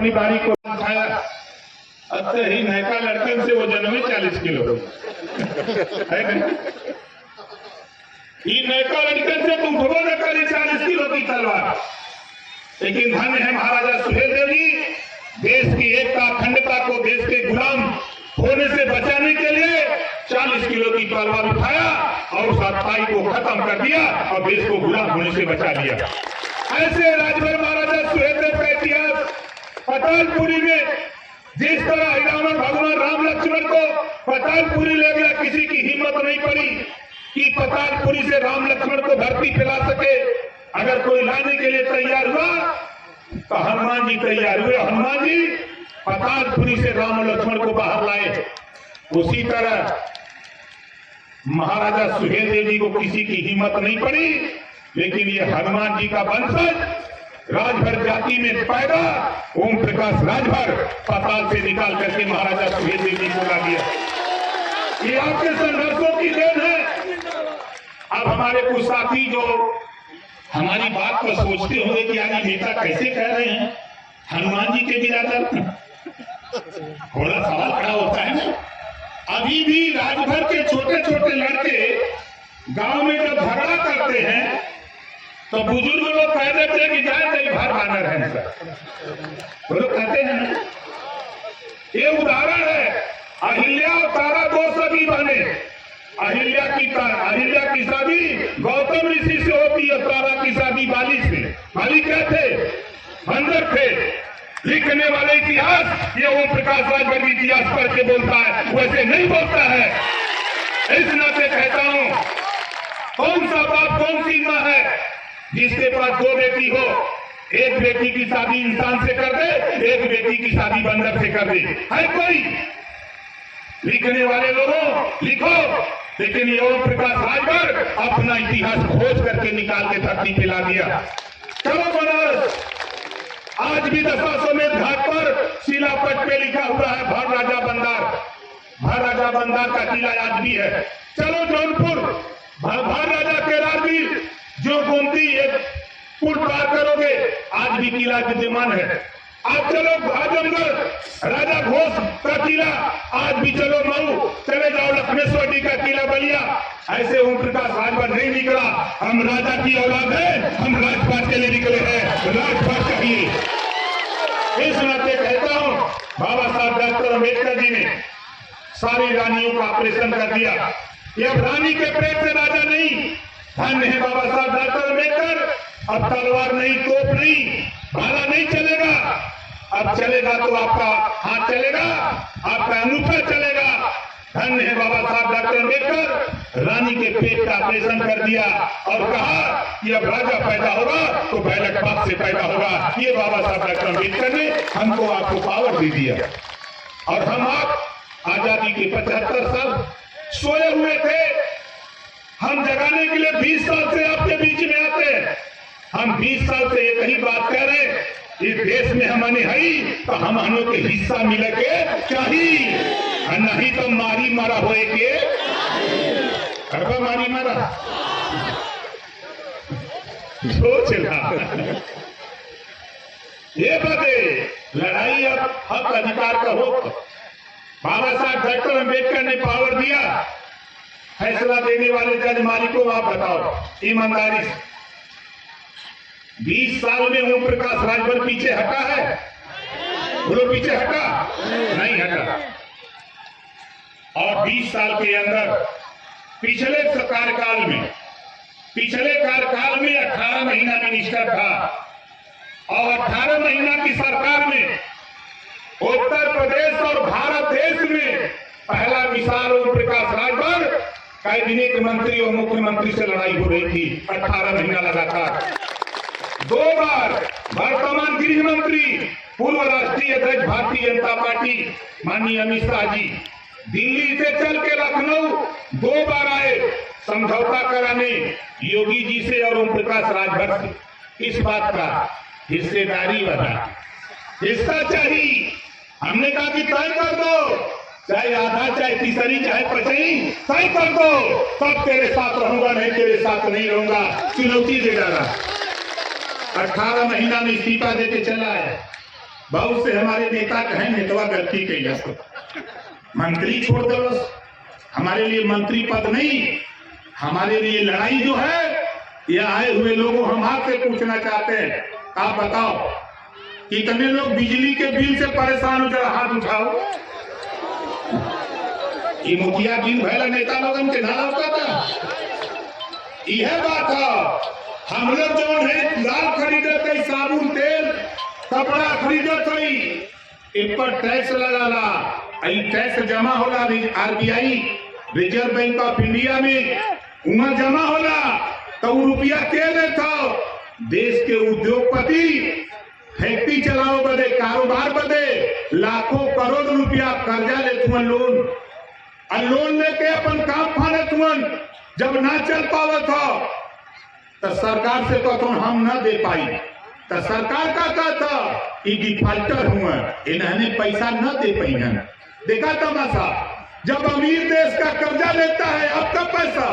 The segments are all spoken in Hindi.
अपनी बारी को उठाया। अब ही नयका लड़कन से वो जन्मे 40 किलो है नयका लड़कन से तुम उठबो न करे 40 किलो की तलवार। लेकिन धन्य है महाराजा सुहेलदेव जी, देश की एकता अखंडता को देश के गुलाम होने से बचाने के लिए 40 किलो की तलवार उठाया और उस सत्ताई को खत्म कर दिया और देश को गुलाम होने से बचा लिया। ऐसे राजभर महाराजा सुहेलदेव का इतिहास पतालपुरी में जिस तरह रावण भगवान राम लक्ष्मण को पतालपुरी ले गया, किसी की हिम्मत नहीं पड़ी कि पतालपुरी से राम लक्ष्मण को धरती फैला सके। अगर कोई लाने के लिए तैयार हुआ तो हनुमान जी तैयार हुए। हनुमान जी पतालपुरी से राम लक्ष्मण को बाहर लाए। उसी तरह महाराजा सुहेलदेव जी को किसी की हिम्मत नहीं पड़ी, लेकिन ये हनुमान जी का वंशज राजभर जाति में पैदा ओम प्रकाश राजभर पाताल से निकाल करके महाराजा सुहेलदेव जी को ला दिया। ये आपके संघर्षों की देन है। अब हमारे कुछ साथी जो हमारी बात को सोचते होंगे कि यार नेता कैसे कह रहे हैं हनुमान जी के बिरादर, थोड़ा सवाल खड़ा होता है ना। अभी भी राजभर के छोटे छोटे लड़के गांव में जब झगड़ा करते हैं तो बुजुर्ग लोग कह देते हैं कि जाए नहीं भर बानर है सर, वो लोग कहते हैं ना। ये उदाहरण है, अहिल्या और तारा दो सगी बहने। अहिल्या की शादी गौतम ऋषि से होती है, तारा की शादी बाली से। बाली क्या थे? बंदर थे। लिखने वाले इतिहास ये ओम प्रकाश राजभर इतिहास पढ़ के बोलता है, वैसे नहीं बोलता है। इस नाते कहता हूं, कौन सा बाप कौन सी माँ है जिसके पास दो बेटी हो, एक बेटी की शादी इंसान से कर दे, एक बेटी की शादी बंदर से कर दे? है कोई? लिखने वाले लोगों लिखो, लेकिन ये ओम प्रकाश राजभर अपना इतिहास खोज करके निकाल के धरती पे ला दिया। चलो बनारस, आज भी दशाश्वमेध घाट पर शिलापट पे लिखा हुआ है भर राजा बंदार। भर राजा बंदार का किला आज भी है। चलो जौनपुर, भर राजा केदारवीर जो गोमती एक पुल पार करोगे आज भी किला विद्यमान है। आप चलो आजमगढ़ राजा घोष का किला, आज भी चलो मऊ, चले जाओ लक्ष्मेश्वर जी का किला बलिया। ऐसे ओम प्रकाश राजभर नहीं निकला। हम राजा की औलाद है, हम राजपाट के लिए निकले हैं, राजपाट चाहिए। इस नाते कहता हूं, बाबा साहब डॉक्टर अम्बेडकर जी ने सारी रानियों का ऑपरेशन कर दिया। ये अब रानी के पेट से राजा नहीं। धन्य है बाबा साहब डॉक्टर अम्बेडकर। अब तलवार नहीं, तोप नहीं, भाला नहीं चलेगा। अब चलेगा तो आपका हाथ चलेगा, आपका अंगूठा चलेगा। धन्य है बाबा साहब डॉक्टर अम्बेडकर। रानी के पेट का ऑपरेशन कर दिया और कहा कि अब राजा पैदा होगा तो बैलट बाप से पैदा होगा। ये बाबा साहब डॉक्टर अम्बेडकर ने हमको आपको पावर दे दिया। और हम आप आजादी के 75 साल सोए हुए थे। हम जगाने के लिए 20 साल से आपके बीच में आते हैं। हम 20 साल से एक ही बात कह रहे हैं, इस देश में हमने है तो हम के हिस्सा मिले के चाहिए, नहीं तो मारी मारा होए के करबा मारी मारा सोच ला। ये बदे लड़ाई अब हक अधिकार का हो। बाबा साहब डॉक्टर अम्बेडकर ने पावर दिया। फैसला देने वाले जज मालिकों आप बताओ ईमानदारी से, 20 साल में ओम प्रकाश राजभर पीछे हटा है? बोलो पीछे हटा? नहीं हटा। और 20 साल के अंदर पिछले कार्यकाल में 18 महीना मिनिस्टर था और 18 महीना की सरकार में उत्तर प्रदेश और भारत देश में पहला मिसाल ओम प्रकाश राजभर कैबिनेट मंत्री और मुख्यमंत्री से लड़ाई हो रही थी 18 महीना लगातार। 2 बार वर्तमान गृह मंत्री पूर्व राष्ट्रीय अध्यक्ष भारतीय जनता पार्टी माननीय अमित शाह जी दिल्ली से चल के लखनऊ 2 बार आए समझौता कराने योगी जी से और ओम प्रकाश राजभर से। इस बात का हिस्सेदारी वाला हिस्सा चाहिए। हमने कहा कि तय कर दो, चाहे आधा चाहे तीसरी चाहे पचई, तय कर दो, तब तेरे साथ रहूंगा, नहीं तेरे साथ नहीं रहूंगा। चुनौती दे डाला। 18 महीना में इस्तीफा देके चला है। बहुत से हमारे नेता कहें नेतवा गलती कैला, मंत्री छोड़ दो, हमारे लिए मंत्री पद नहीं, हमारे लिए लड़ाई जो है ये आए हुए लोगों हम आपसे पूछना चाहते हैं, आप बताओ कितने लोग बिजली के बिल से परेशान हो, जरा हाथ उठाओ। ये मुखिया बिल भैया नेता लोगन के नाला था, यह बात है। हम लोग जो है दाल खरीदे थे, साबुन तेल कपड़ा खरीदे थे, इन पर टैक्स लगाला, टैक्स जमा होला RBI reserve bank of India में, वहां जमा होला तो रुपया के देता देश के उद्योगपति फैक्ट्री चलाओ बदे, कारोबार बदे लाखों करोड़ रुपया कर्जा लेते हैं, लोन लेके अपन काम फाने तुमन, जब ना चल पावत हो तो सरकार से तो हम ना दे पाई, तो सरकार का था कि डिफाल्टर हुआ, इन्होंने पैसा न दे पाई है। देखा तमाशा, जब अमीर देश का कर्जा लेता है आपका पैसा,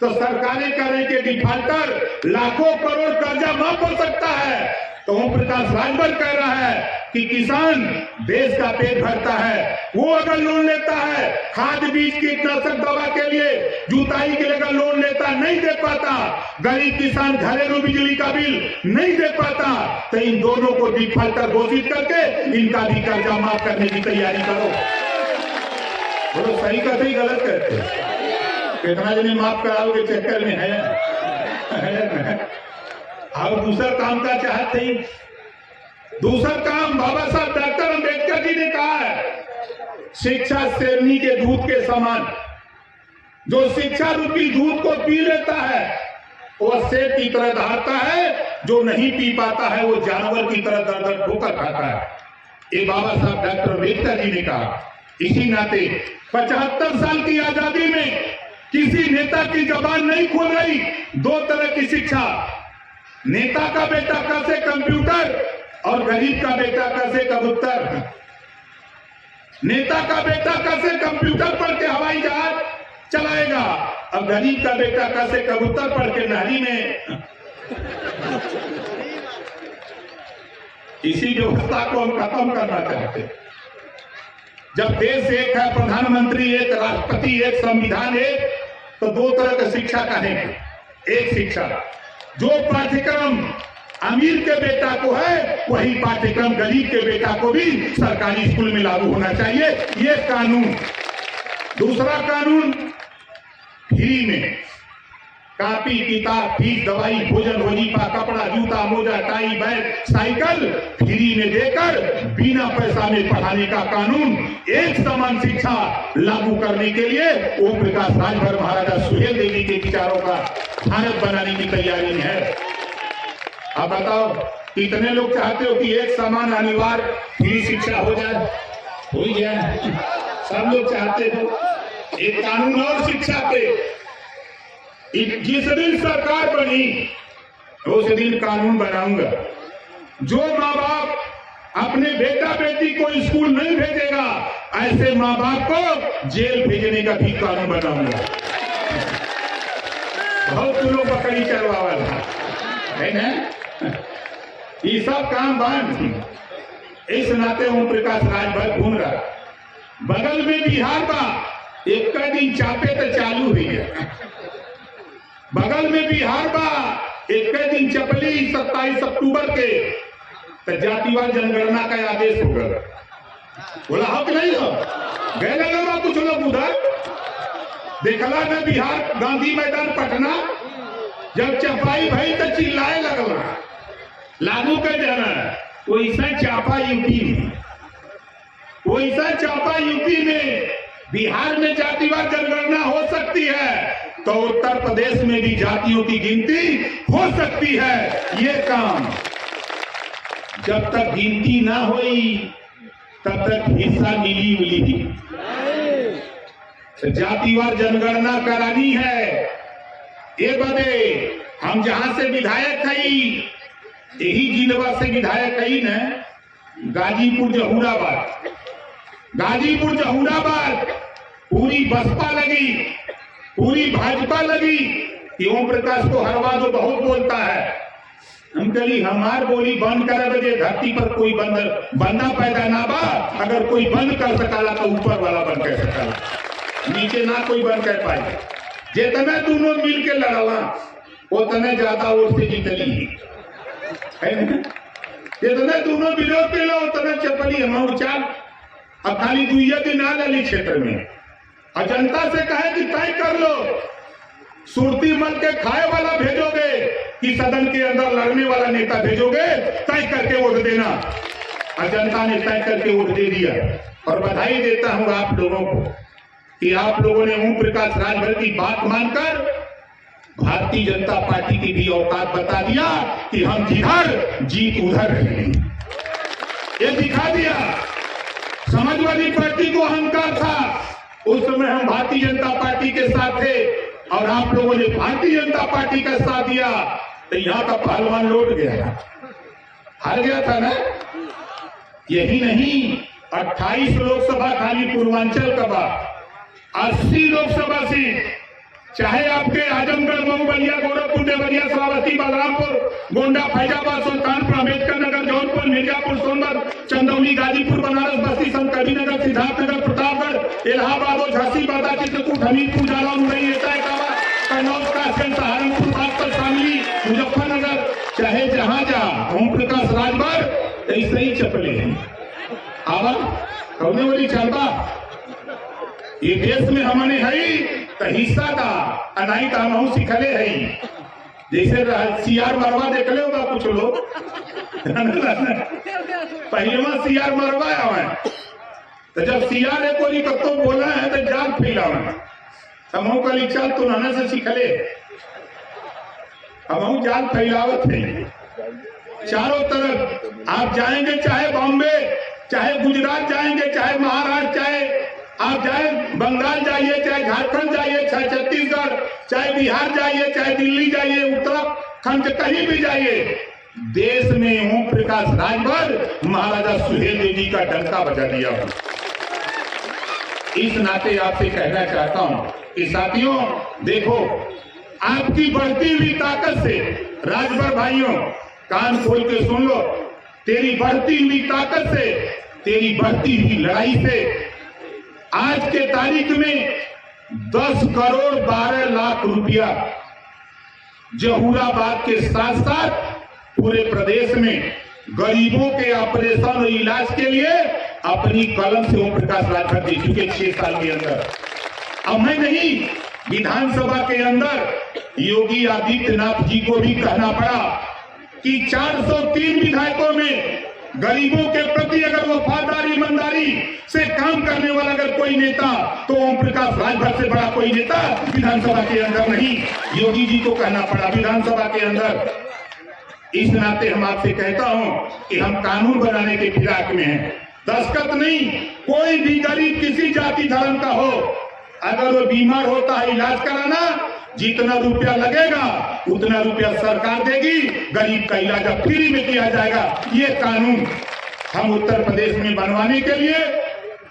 तो सरकारें करें कि डिफाल्टर लाखों करोड़ कर्जा माफ हो सकता है, तो ओम प्रकाश राजभर कह रहा है कि किसान देश का पेट भरता है, वो अगर लोन लेता है खाद बीज कीटनाशक दवा के लिए, जुताई के लिए अगर लोन लेता नहीं दे पाता, गरीब किसान घरेलू बिजली का बिल नहीं दे पाता, तो इन दोनों को डिफाल्टर घोषित करके इनका भी कर्जा माफ करने की तैयारी करो। बोलो सही कहते ही गलत कहते? कितना जने माफ कराओगे चक्कर में है। अब दूसरा काम का चाहते ही, दूसरा काम बाबा साहब डॉक्टर अंबेडकर जी ने कहा है, शिक्षा शेरनी के दूध के समान, जो शिक्षा रूपी दूध को पी लेता है वह शेर की तरह दहाड़ता है, जो नहीं पी पाता है वो जानवर की तरह दर दर ठोकर खाता है। ये बाबा साहब डॉक्टर अंबेडकर जी ने कहा। इसी नाते 75 साल की आजादी में किसी नेता की जबान नहीं खुल रही, दो तरह की शिक्षा, नेता का बेटा कैसे कंप्यूटर और गरीब का बेटा कैसे कबूतर। नेता का बेटा कैसे कंप्यूटर पढ़ के हवाई जहाज चलाएगा, और गरीब का बेटा कैसे कबूतर पढ़ के नहरी में। इसी व्यवस्था को हम खत्म करना चाहते हैं। जब देश एक है, प्रधानमंत्री एक, राष्ट्रपति एक, संविधान एक, तो दो तरह का शिक्षा कहेंगे। एक शिक्षा जो पाठ्यक्रम अमीर के बेटा को है, वही पाठ्यक्रम गरीब के बेटा को भी सरकारी स्कूल में लागू होना चाहिए, ये कानून। दूसरा कानून, फ्री में कॉपी किताब फीस दवाई भोजन वजीफा कपड़ा जूता मोजा टाई बैग साइकिल फ्री में देकर बिना पैसा में पढ़ाने का कानून, एक समान शिक्षा लागू करने के लिए ओम प्रकाश राजभर महाराजा सुहेल देवी के विचारों का भारत बनाने की तैयारी में है। अब बताओ कितने लोग चाहते हो कि एक समान अनिवार्य फ्री शिक्षा हो जाए? हो जाए, सब लोग चाहते हो। एक कानून और शिक्षा पे जिस दिन सरकार बनी उस दिन कानून बनाऊंगा, जो माँ बाप अपने बेटा बेटी को स्कूल नहीं भेजेगा ऐसे माँ बाप को जेल भेजने का भी कानून बनाऊंगा। बहुत लोग बकरी चलवा वाला है ना, ये सब काम बंद। इस नाते ओम प्रकाश राजभर घूम रहा, बगल में बिहार का एक दिन चापे तो चालू हुई है, बगल में बिहार बा एक दिन चपली 27 अक्टूबर के तो जातिवाद जनगणना का आदेश होगा। बोला हो कि नहीं हो? गए लगा कुछ लोग उधर देखला ना, बिहार गांधी मैदान पटना जब चपाई भाई तो चिल्लाए लगला लागू कर देना। वैसा चापा यूपी में, वैसा चापा यूपी में बिहार में जातिवाद जनगणना हो सकती है तो उत्तर प्रदेश में भी जातियों की गिनती हो सकती है। ये काम जब तक गिनती ना हुई तब तक हिस्सा मिली उली। तो जातिवार जनगणना करानी है। ये बदे हम जहां से विधायक हई, यही जिलवा से विधायक हई न, गाजीपुर जहूराबाद, गाजीपुर जहूराबाद पूरी बसपा लगी, पूरी भाजपा लगी कि ओम प्रकाश को हर बात वो बहुत बोलता है, हम कही हमार बोली बंद करे बजे धरती पर कोई बंदा पैदा ना बा। अगर कोई बंद कर सकला तो ऊपर वाला बंद कर सकला, नीचे ना कोई बंद कर पाए। जितने दोनों मिल के लड़ला उतने ज्यादा ओर से जीतली है ना। जितने दोनों विरोध के लो उतने चपली हम चाल। अब खाली दुइया दिन आ डाली क्षेत्र में और जनता से कहे कि तय कर लो, सुरती मल के खाए वाला भेजोगे कि सदन के अंदर लड़ने वाला नेता भेजोगे, तय करके वोट देना। और जनता ने तय करके वोट दे दिया। और बधाई देता हूं आप लोगों को कि आप लोगों ने ओम प्रकाश राजभर की बात मानकर भारतीय जनता पार्टी की भी औकात बता दिया कि हम जिधर जीत उधर रहेंगे। ये दिखा दिया। समाजवादी पार्टी को अहंकार था, उस समय हम भारतीय जनता पार्टी के साथ थे और आप लोगों ने भारतीय जनता पार्टी का साथ दिया तो यहां का पहलवान लौट गया, हार गया था ना। यही नहीं, 28 लोकसभा खाली पूर्वांचल का बा, 80 लोकसभा सीट, चाहे आपके आजमगढ़, मऊ, बलिया, गोरखपुर, देवरिया, श्रावस्ती, बलरामपुर, गोंडा, फैजाबाद, सुल्तानपुर, अम्बेडकर नगर, जौनपुर, मिर्जापुर, सोनभद्र, चंदौली, गाजीपुर, बनारस, बस्ती, संतकबीरनगर, सिद्धार्थनगर, प्रतापगढ़, इलाहाबाद, झांसी, बांदा, चित्रकूट, हमीरपुर, जालौन, मुरैना, एटाकावा, कन्नौज, कासगंज, सहारनपुर, बागपत, शामली, मुजफ्फरनगर, चाहे जहां जा ओम प्रकाश राजभर ऐसे ही चपले हैं। आवा कौने वाली चलता ये देश में हमने है तो हिस्सा था अनाई का हम सिखले है। जैसे सीआर मरवा देख ले होगा कुछ लोग पहले में सीआर मरवाया हुआ है, तो जब सीआर है कोई कतो बोला है तो जान फैलावा हम कल चल तो नाना से सीखले। हम जान फैलावत है चारों तरफ। आप जाएंगे चाहे बॉम्बे, चाहे गुजरात जाएंगे, चाहे महाराष्ट्र, चाहे आप जाए बंगाल जाइए, चाहे झारखंड जाइए, चाहे छत्तीसगढ़, चाहे बिहार जाइए, चाहे दिल्ली जाइए, उत्तराखंड कहीं भी जाइए, देश में ओम प्रकाश राजभर महाराजा सुहेलदेव जी का डंका बजा दिया। इस नाते आपसे कहना चाहता हूं कि साथियों देखो, आपकी बढ़ती हुई ताकत से राजभर भाइयों कान खोल के सुन लो, तेरी बढ़ती हुई ताकत से, तेरी बढ़ती हुई लड़ाई से आज के तारीख में 10 करोड़ 12 लाख रुपया जहूराबाद के साथ साथ पूरे प्रदेश में गरीबों के ऑपरेशन और इलाज के लिए अपनी कलम से ओम प्रकाश राजभर दे चुके 6 साल के अंदर। अब मैं नहीं, विधानसभा के अंदर योगी आदित्यनाथ जी को भी कहना पड़ा कि 403 विधायकों में गरीबों के प्रति अगर वफादारी ईमानदारी से काम करने वाला अगर कोई नेता तो ओम प्रकाश राजभर से बड़ा कोई नेता विधानसभा के अंदर नहीं। योगी जी को कहना पड़ा विधानसभा के अंदर। इस नाते हम आपसे कहता हूं कि हम कानून बनाने के फिराक में हैं, दस्तखत नहीं। कोई भी गरीब किसी जाति धर्म का हो, अगर वो बीमार होता है इलाज कराना, जितना रुपया लगेगा उतना रुपया सरकार देगी, गरीब का इलाज फ्री में किया जाएगा। ये कानून हम उत्तर प्रदेश में बनवाने के लिए,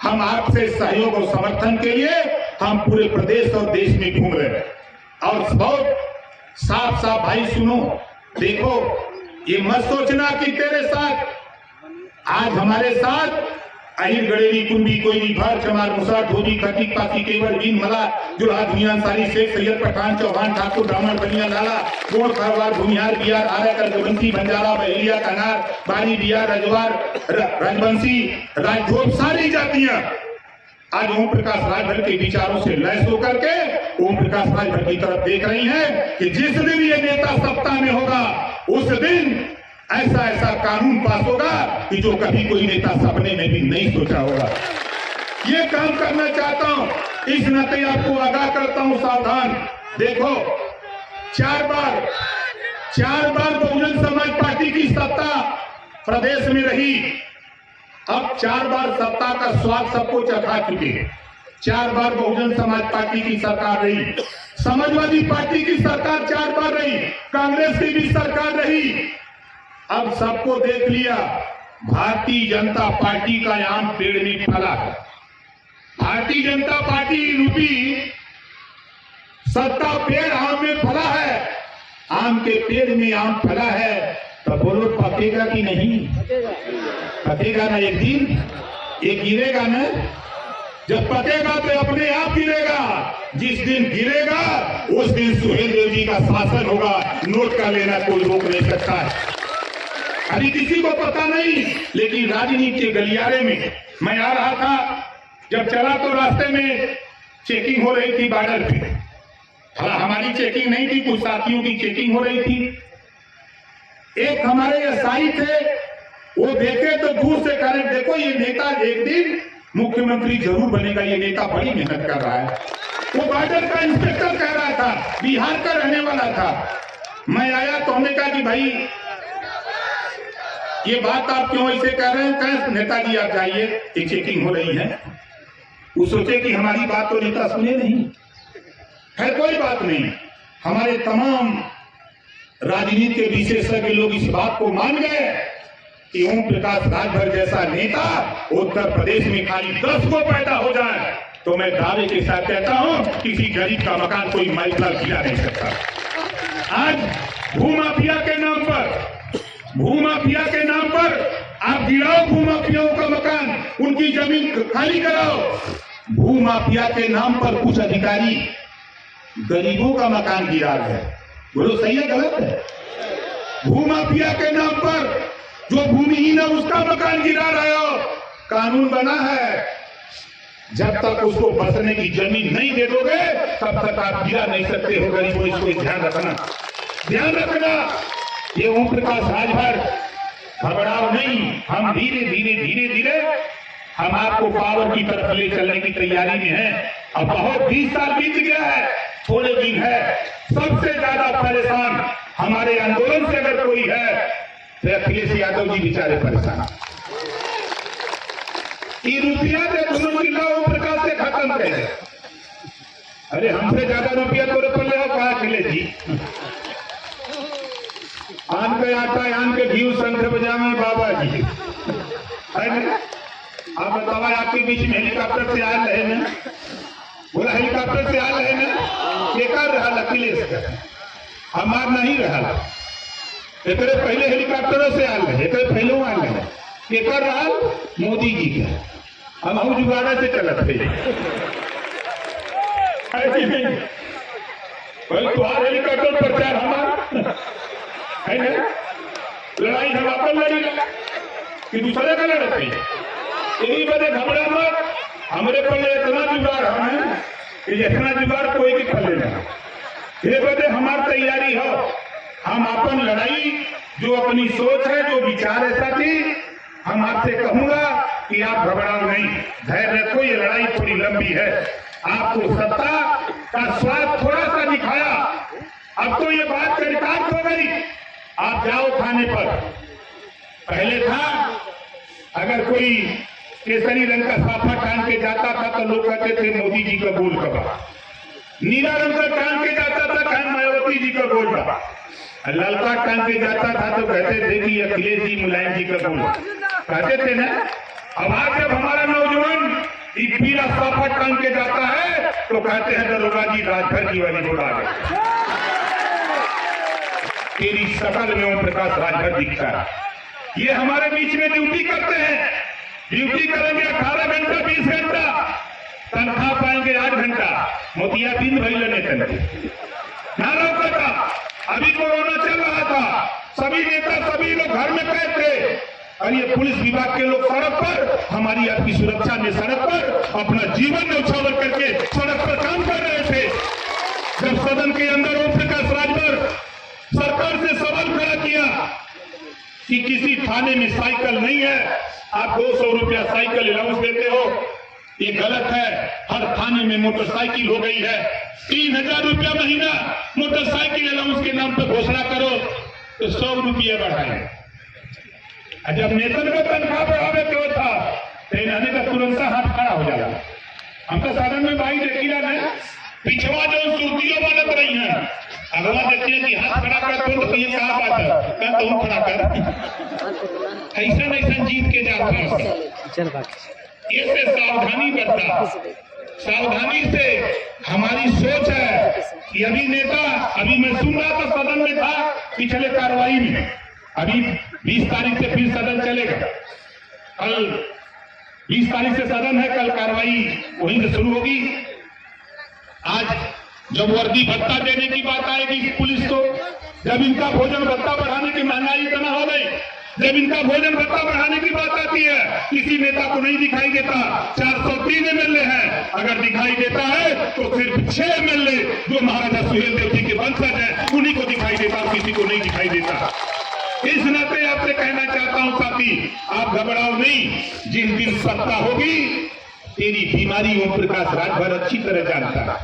हम आपसे सहयोग और समर्थन के लिए हम पूरे प्रदेश और देश में घूम रहे हैं। और बहुत साफ साफ भाई सुनो, देखो ये मत सोचना कि तेरे साथ आज हमारे साथ अहिर गड़ेरी कुंडी कोयली भर चमार मुसा धोबी खटीक पासी केवल बीन मला जुड़ा दुनिया सारी शेख सैयद पठान चौहान ठाकुर ब्राह्मण बनिया नाला गोड़ खरवार भूमिहार बिहार आर्यकर गवंसी बंजारा बहेलिया कनार बारी बिहार रजवार राजवंशी राजधोप सारी जातियां आज ओम प्रकाश राजभर के विचारों से लैस होकर के ओम प्रकाश राजभर की तरफ देख रही हैं कि जिस दिन ये नेता सत्ता में होगा उस दिन ऐसा ऐसा कानून पास होगा कि जो कभी कोई नेता सपने में भी नहीं सोचा होगा। ये काम करना चाहता हूं, इस नाते आपको आगाह करता हूं, सावधान। देखो 4 बार बहुजन समाज पार्टी की सत्ता प्रदेश में रही, अब 4 बार सत्ता का स्वाद सबको चखा चुके हैं। 4 बार बहुजन समाज पार्टी की सरकार रही, समाजवादी पार्टी की सरकार 4 बार रही, कांग्रेस की भी सरकार रही। अब सबको देख लिया, भारतीय जनता पार्टी का आम पेड़ में फला है। भारतीय जनता पार्टी रूपी सत्ता पेड़ आम में फला है, आम के पेड़ में आम फला है। तो बोलो पकेगा कि नहीं? पकेगा ना एक दिन, ये गिरेगा ना। जब पकेगा तो अपने आप गिरेगा। जिस दिन गिरेगा उस दिन सुहेलदेव जी का शासन होगा। नोट का लेना कोई रोक नहीं सकता है। अभी किसी को पता नहीं, लेकिन राजनीति के गलियारे में मैं आ रहा था। जब चला तो रास्ते में चेकिंग हो रही थी बॉर्डर पे। हमारी चेकिंग नहीं थी, कुछ साथियों की चेकिंग हो रही थी। एक हमारे एसआई थे, वो देखे तो दूर से कह रहे देखो ये नेता एक दिन मुख्यमंत्री जरूर बनेगा, ये नेता बड़ी मेहनत कर रहा है। वो बॉर्डर का इंस्पेक्टर कह रहा था, बिहार का रहने वाला था। मैं आया तो हमने कहा कि भाई ये बात आप क्यों ऐसे कह रहे हैं? कह नेताजी आप जाइए, एक चेकिंग हो रही है। वो सोचे कि हमारी बात तो नेता सुने नहीं है। कोई बात नहीं, हमारे तमाम राजनीति के विशेषज्ञ लोग इस बात को मान गए कि ओम प्रकाश राजभर जैसा नेता उत्तर प्रदेश में खाली 10 को पैदा हो जाए तो मैं दावे के साथ कहता हूं किसी गरीब का मकान कोई माइकल गिरा नहीं सकता। आज भूमाफिया के नाम पर आप गिराओ भूमाफियाओं का मकान, उनकी जमीन खाली कराओ। भूमाफिया के नाम पर कुछ अधिकारी गरीबों का मकान गिरा रहे हैं। बोलो सही है गलत है? भूमाफिया के नाम पर जो भूमिहीन है उसका मकान गिरा रहे हो। कानून बना है, जब तक उसको बसने की जमीन नहीं दे दोगे तब तक आप गिरा नहीं सकते हो गरीबों। इसको ध्यान रखना। ये ओम प्रकाश राजभर घबराओ नहीं, हम धीरे हम आपको पावर की तरफ ले चलने की तैयारी में हैं। अब बहुत 20 साल बीत गया है, थोड़े दिन है। सबसे ज्यादा परेशान हमारे आंदोलन से अगर कोई है तो अखिलेश यादव जी बेचारे परेशान। ये रुपया दे दोनों जिला ओम प्रकाश से खत्म कर। अरे हमसे ज्यादा रुपया तो रख ले कहा अखिलेश जी। आन के आटा आन के घी संघ बजावे बाबा जी है ना। आप बतावा आपके बीच में हेलीकॉप्टर से आए रहे ना? बोला हेलीकॉप्टर से आए रहे ना? केकर रहा अखिलेश का, हमार नहीं रहा। एक पहले हेलीकॉप्टरों से आए रहे, एक पहले आए रहे। केकर रहा? मोदी जी का। हम जुगाड़ा से चलत थे तुम्हारे हेलीकॉप्टर प्रचार हमारा है ना। लड़ाई हम अपन लड़ी कि दूसरे का लड़त है। यही वजह घबरा मत, हमारे पर इतना जुगाड़ है कि इतना जुगाड़ कोई की फल लेना। ये वजह हमारी तैयारी हो। हम अपन लड़ाई जो अपनी सोच है, जो विचार है साथी, हम आपसे कहूंगा कि आप घबराओ नहीं, धैर्य रखो। ये लड़ाई थोड़ी लंबी है। आपको सत्ता का स्वाद थोड़ा सा दिखाया, अब तो ये बात चरितार्थ हो गई। आप जाओ थाने पर। पहले था अगर कोई केसरी रंग का साफा टांग के जाता था तो लोग कहते थे मोदी जी का गोल कबा। नीला रंग का टांग के जाता था कहा मायावती जी का गोल कबा। ललका टांग के जाता था तो कहते थे कि अखिलेश जी मुलायम जी का गोल कहते थे ना। अब आज जब हमारा नौजवान पीला साफा टांग के जाता है तो कहते हैं दरोगा जी राजभर की वाली गोल आ गए। तेरी शकल में ओम प्रकाश राजभर दिखता है। ये हमारे बीच में ड्यूटी करते हैं। ड्यूटी करेंगे 18 घंटा 20 घंटा, तनख्वाह पाएंगे 8 घंटा। मोतिया दिन भरी लेने चलते ना रोका। अभी कोरोना चल रहा था, सभी नेता सभी लोग घर में कैद थे और ये पुलिस विभाग के लोग सड़क पर, हमारी आपकी सुरक्षा में सड़क पर अपना जीवन न्यौछावर करके सड़क पर काम कर रहे थे। जब सदन के अंदर ओम प्रकाश राजभर सरकार से सवाल खड़ा किया कि किसी थाने में साइकिल नहीं है, आप 200 रुपया साइकिल अलाउंस देते हो, ये गलत है। हर थाने में मोटरसाइकिल हो गई है। 3000 रुपया महीना मोटरसाइकिल अलाउंस के नाम पर घोषणा करो तो 100 रुपया बढ़ाए। जब नेतन का तनख्वाह बढ़ावे क्यों था तो इन्होंने का तुरंत हाथ खड़ा हो जाएगा। हम तो साधन में भाई देखिला ना, पिछवा जो सूतियों बनत रही है, अगला देखिए कि हाथ खड़ा कर तो ये कहा बात है तो तुम खड़ा कर। ऐसा जीत के जाता है। इससे सावधानी बरता। सावधानी से हमारी सोच है कि अभी नेता, अभी मैं सुन रहा था सदन में था पिछले कार्रवाई में अभी 20 तारीख से फिर सदन चलेगा। कल 20 तारीख से सदन है, कल कार्रवाई वहीं से शुरू होगी। आज जब वर्दी भत्ता देने की बात आएगी पुलिस को, जब इनका भोजन भत्ता बढ़ाने की महंगाई इतना हो गई, जब इनका भोजन भत्ता बढ़ाने की बात आती है, किसी नेता को नहीं दिखाई देता। 403 एमएलए हैं, अगर दिखाई देता है तो सिर्फ 6 एमएलए जो महाराजा सुहेलदेव जी के वंशज हैं उन्हीं को दिखाई देता, किसी को नहीं दिखाई देता। इस नाते आपसे कहना चाहता हूं साथी, आप घबराओ नहीं। जिस दिन सत्ता होगी, तेरी बीमारी ओम प्रकाश राजभर अच्छी तरह जानता है।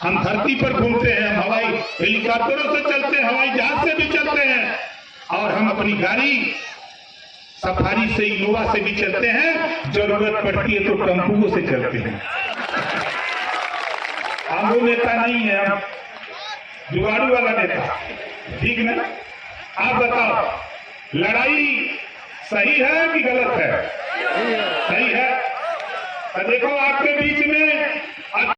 हम धरती पर घूमते हैं, हम हवाई हेलीकॉप्टरों से चलते हैं, हवाई जहाज से भी चलते हैं, और हम अपनी गाड़ी सफारी से, इनोवा से भी चलते हैं। जरूरत पड़ती है तो टेम्पुओं से चलते हैं। हम वो नेता नहीं है, हम जुगाड़ू वाला नेता, ठीक ना? आप बताओ, लड़ाई सही है कि गलत है? सही है। देखो आपके बीच में